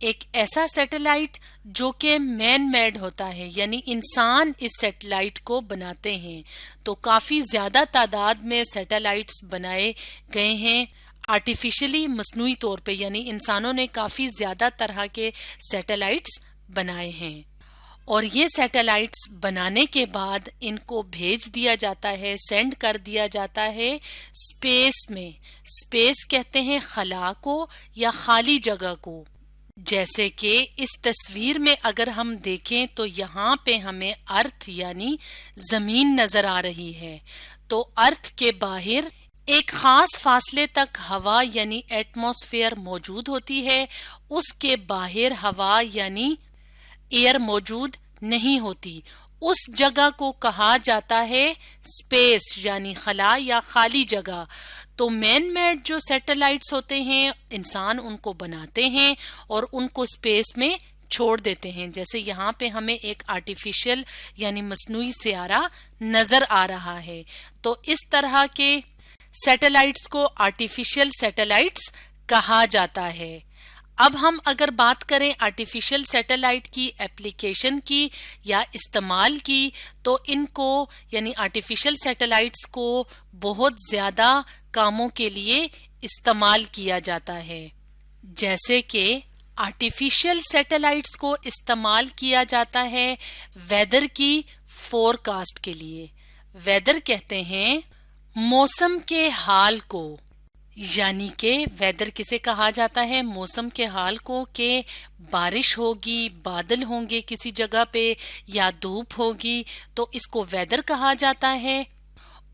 ایک ایسا سیٹلائٹ جو کہ مین میڈ ہوتا ہے، یعنی انسان اس سیٹلائٹ کو بناتے ہیں. تو کافی زیادہ تعداد میں سیٹلائٹس بنائے گئے ہیں آرٹیفیشلی، مصنوعی طور پہ، یعنی انسانوں نے کافی زیادہ طرح کے سیٹلائٹس بنائے ہیں. اور یہ سیٹلائٹس بنانے کے بعد ان کو بھیج دیا جاتا ہے، سینڈ کر دیا جاتا ہے اسپیس میں. اسپیس کہتے ہیں خلا کو یا خالی جگہ کو. جیسے کہ اس تصویر میں اگر ہم دیکھیں تو یہاں پہ ہمیں ارتھ یعنی زمین نظر آ رہی ہے. تو ارتھ کے باہر ایک خاص فاصلے تک ہوا یعنی ایٹماسفیئر موجود ہوتی ہے، اس کے باہر ہوا یعنی ایئر موجود نہیں ہوتی. اس جگہ کو کہا جاتا ہے اسپیس یعنی خلا یا خالی جگہ. تو مین میڈ جو سیٹلائٹس ہوتے ہیں انسان ان کو بناتے ہیں اور ان کو اسپیس میں چھوڑ دیتے ہیں. جیسے یہاں پہ ہمیں ایک آرٹیفیشل یعنی مصنوعی سیارہ نظر آ رہا ہے. تو اس طرح کے سیٹلائٹس کو آرٹیفیشل سیٹلائٹس کہا جاتا ہے. اب ہم اگر بات کریں آرٹیفیشل سیٹلائٹ کی ایپلیکیشن کی یا استعمال کی، تو ان کو یعنی آرٹیفیشل سیٹلائٹس کو بہت زیادہ کاموں کے لیے استعمال کیا جاتا ہے. جیسے کہ آرٹیفیشل سیٹلائٹس کو استعمال کیا جاتا ہے ویدر کی فور کاسٹ کے لیے. ویدر کہتے ہیں موسم کے حال کو، یعنی کہ ویدر کسے کہا جاتا ہے؟ موسم کے حال کو، کہ بارش ہوگی، بادل ہوں گے کسی جگہ پہ یا دھوپ ہوگی، تو اس کو ویدر کہا جاتا ہے.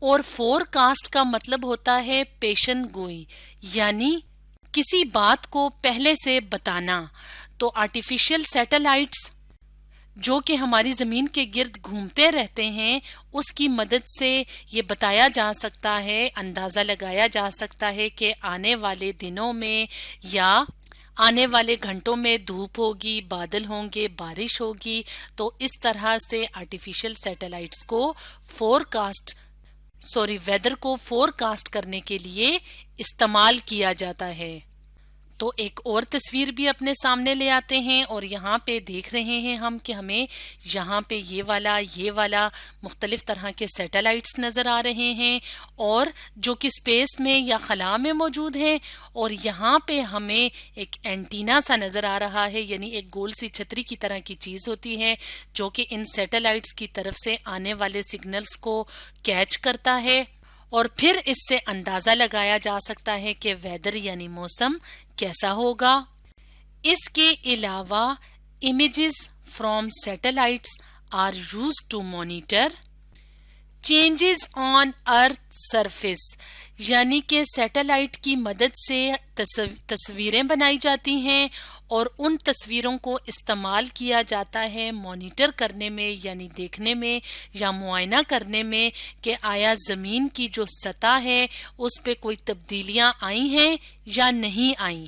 اور فور کاسٹ کا مطلب ہوتا ہے پیشن گوئی، یعنی کسی بات کو پہلے سے بتانا. تو آرٹیفیشل سیٹلائٹس جو کہ ہماری زمین کے گرد گھومتے رہتے ہیں، اس کی مدد سے یہ بتایا جا سکتا ہے، اندازہ لگایا جا سکتا ہے کہ آنے والے دنوں میں یا آنے والے گھنٹوں میں دھوپ ہوگی، بادل ہوں گے، بارش ہوگی. تو اس طرح سے آرٹیفیشل سیٹلائٹس کو ویدر کو فور کاسٹ کرنے کے لیے استعمال کیا جاتا ہے. تو ایک اور تصویر بھی اپنے سامنے لے آتے ہیں اور یہاں پہ دیکھ رہے ہیں ہم کہ ہمیں یہاں پہ یہ والا مختلف طرح کے سیٹلائٹس نظر آ رہے ہیں، اور جو کہ اسپیس میں یا خلا میں موجود ہیں. اور یہاں پہ ہمیں ایک اینٹینا سا نظر آ رہا ہے، یعنی ایک گول سی چھتری کی طرح کی چیز ہوتی ہے جو کہ ان سیٹلائٹس کی طرف سے آنے والے سگنلز کو کیچ کرتا ہے. اور پھر اس سے اندازہ لگایا جا سکتا ہے کہ ویدر یعنی موسم کیسا ہوگا. اس کے علاوہ images from satellites are used to monitor changes on earth surface, یعنی کہ سیٹلائٹ کی مدد سے تصویریں بنائی جاتی ہیں اور ان تصویروں کو استعمال کیا جاتا ہے مانیٹر کرنے میں، یعنی دیکھنے میں یا معائنہ کرنے میں کہ آیا زمین کی جو سطح ہے اس پہ کوئی تبدیلیاں آئی ہیں یا نہیں آئیں.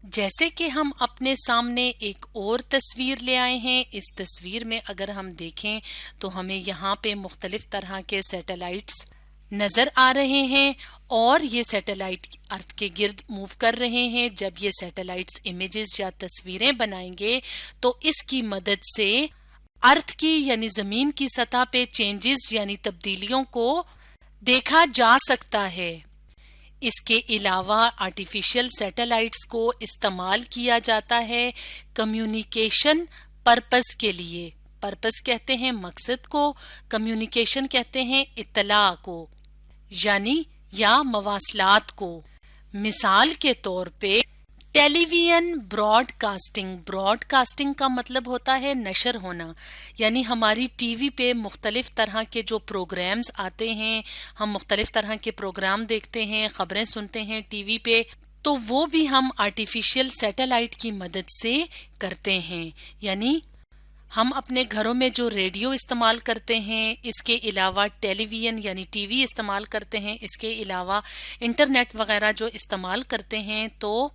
جیسے کہ ہم اپنے سامنے ایک اور تصویر لے آئے ہیں. اس تصویر میں اگر ہم دیکھیں تو ہمیں یہاں پہ مختلف طرح کے سیٹلائٹس نظر آ رہے ہیں اور یہ سیٹلائٹ ارتھ کے گرد موو کر رہے ہیں. جب یہ سیٹلائٹس امیجز یا تصویریں بنائیں گے تو اس کی مدد سے ارتھ کی یعنی زمین کی سطح پہ چینجز یعنی تبدیلیوں کو دیکھا جا سکتا ہے. اس کے علاوہ آرٹیفیشل سیٹلائٹس کو استعمال کیا جاتا ہے کمیونیکیشن پرپس کے لیے. پرپس کہتے ہیں مقصد کو، کمیونیکیشن کہتے ہیں اطلاع کو یعنی یا مواصلات کو. مثال کے طور پہ ٹیلی ویژن براڈ کاسٹنگ کا مطلب ہوتا ہے نشر ہونا، یعنی ہماری ٹی وی پہ مختلف طرح کے جو پروگرامز آتے ہیں، ہم مختلف طرح کے پروگرام دیکھتے ہیں، خبریں سنتے ہیں ٹی وی پہ، تو وہ بھی ہم آرٹیفیشل سیٹلائٹ کی مدد سے کرتے ہیں. یعنی ہم اپنے گھروں میں جو ریڈیو استعمال کرتے ہیں، اس کے علاوہ ٹیلی ویژن یعنی ٹی وی استعمال کرتے ہیں، اس کے علاوہ انٹرنیٹ وغیرہ جو استعمال کرتے ہیں، تو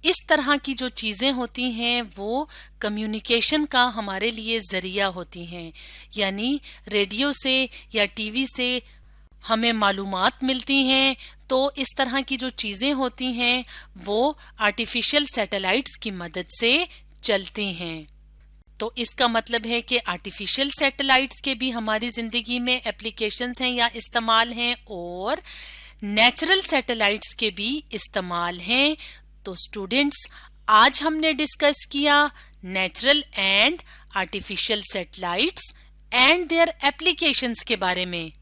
اس طرح کی جو چیزیں ہوتی ہیں وہ کمیونیکیشن کا ہمارے لیے ذریعہ ہوتی ہیں. یعنی ریڈیو سے یا ٹی وی سے ہمیں معلومات ملتی ہیں، تو اس طرح کی جو چیزیں ہوتی ہیں وہ آرٹیفیشل سیٹلائٹس کی مدد سے چلتی ہیں. تو اس کا مطلب ہے کہ آرٹیفیشل سیٹلائٹس کے بھی ہماری زندگی میں اپلیکیشنز ہیں یا استعمال ہیں اور نیچرل سیٹلائٹس کے بھی استعمال ہیں. تو اسٹوڈینٹس آج ہم نے ڈسکس کیا natural and artificial satellites and their applications کے بارے میں.